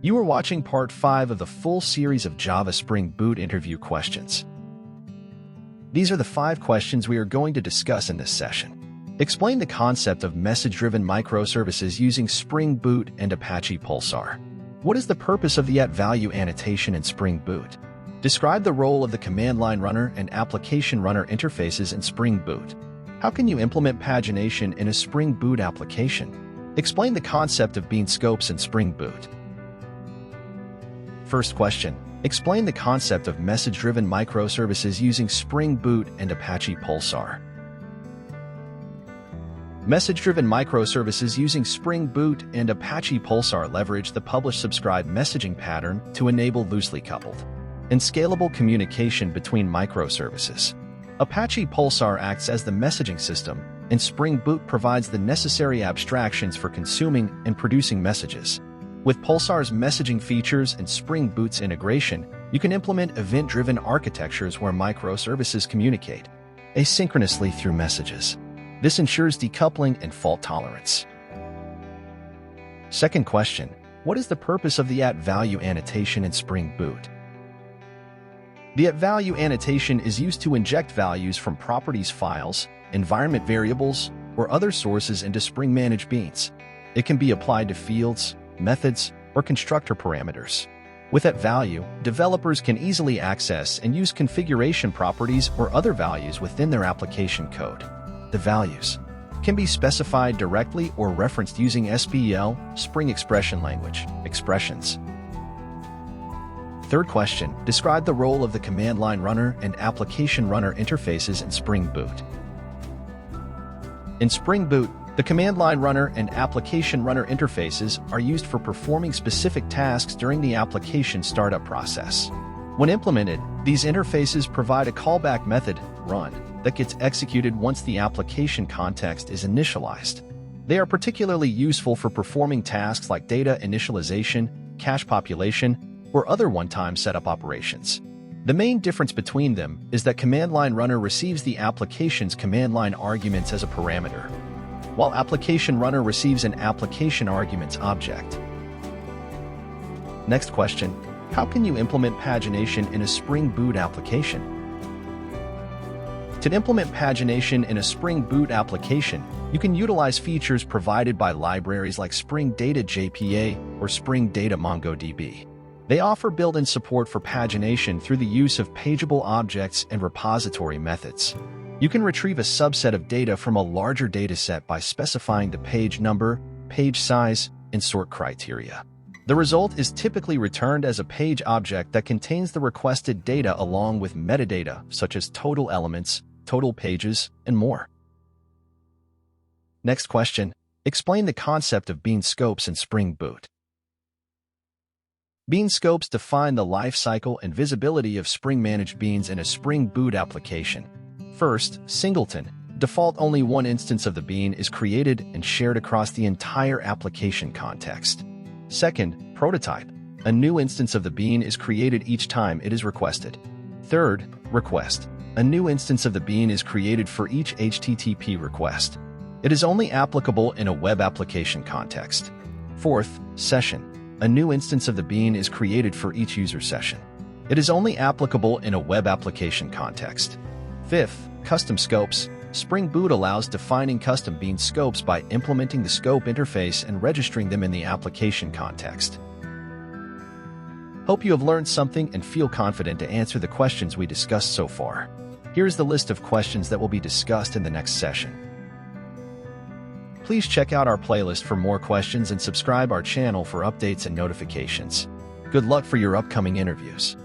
You are watching part 5 of the full series of Java Spring Boot interview questions. These are the 5 questions we are going to discuss in this session. Explain the concept of message-driven microservices using Spring Boot and Apache Pulsar. What is the purpose of the @value annotation in Spring Boot? Describe the role of the CommandLineRunner and ApplicationRunner interfaces in Spring Boot. How can you implement pagination in a Spring Boot application? Explain the concept of bean scopes in Spring Boot. First question. Explain the concept of message-driven microservices using Spring Boot and Apache Pulsar. Message-driven microservices using Spring Boot and Apache Pulsar leverage the publish-subscribe messaging pattern to enable loosely coupled and scalable communication between microservices. Apache Pulsar acts as the messaging system, and Spring Boot provides the necessary abstractions for consuming and producing messages. With Pulsar's messaging features and Spring Boot's integration, you can implement event-driven architectures where microservices communicate asynchronously through messages. This ensures decoupling and fault tolerance. Second question. What is the purpose of the @value annotation in Spring Boot? The @value annotation is used to inject values from properties files, environment variables, or other sources into Spring Managed Beans. It can be applied to fields, methods, or constructor parameters. With @value, developers can easily access and use configuration properties or other values within their application code. The values can be specified directly or referenced using SPEL, Spring Expression Language, expressions. Third question. Describe the role of the CommandLineRunner and ApplicationRunner interfaces in Spring Boot. In Spring Boot, the CommandLineRunner and ApplicationRunner interfaces are used for performing specific tasks during the application startup process. When implemented, these interfaces provide a callback method, run, that gets executed once the application context is initialized. They are particularly useful for performing tasks like data initialization, cache population, or other one-time setup operations. The main difference between them is that CommandLineRunner receives the application's command line arguments as a parameter, while ApplicationRunner receives an application arguments object. Next question. How can you implement pagination in a Spring Boot application? To implement pagination in a Spring Boot application, you can utilize features provided by libraries like Spring Data JPA or Spring Data MongoDB. They offer built-in support for pagination through the use of pageable objects and repository methods. You can retrieve a subset of data from a larger dataset by specifying the page number, page size, and sort criteria. The result is typically returned as a page object that contains the requested data along with metadata such as total elements, total pages, and more. Next question. Explain the concept of bean scopes in Spring Boot. Bean scopes define the lifecycle and visibility of Spring Managed Beans in a Spring Boot application. First, singleton. Default only one instance of the bean is created and shared across the entire application context. Second, prototype. A new instance of the bean is created each time it is requested. Third, request. A new instance of the bean is created for each HTTP request. It is only applicable in a web application context. Fourth, session. A new instance of the bean is created for each user session. It is only applicable in a web application context. Fifth, custom scopes. Spring Boot allows defining custom bean scopes by implementing the scope interface and registering them in the application context. Hope you have learned something and feel confident to answer the questions we discussed so far. Here's the list of questions that will be discussed in the next session. Please check out our playlist for more questions and subscribe our channel for updates and notifications. Good luck for your upcoming interviews.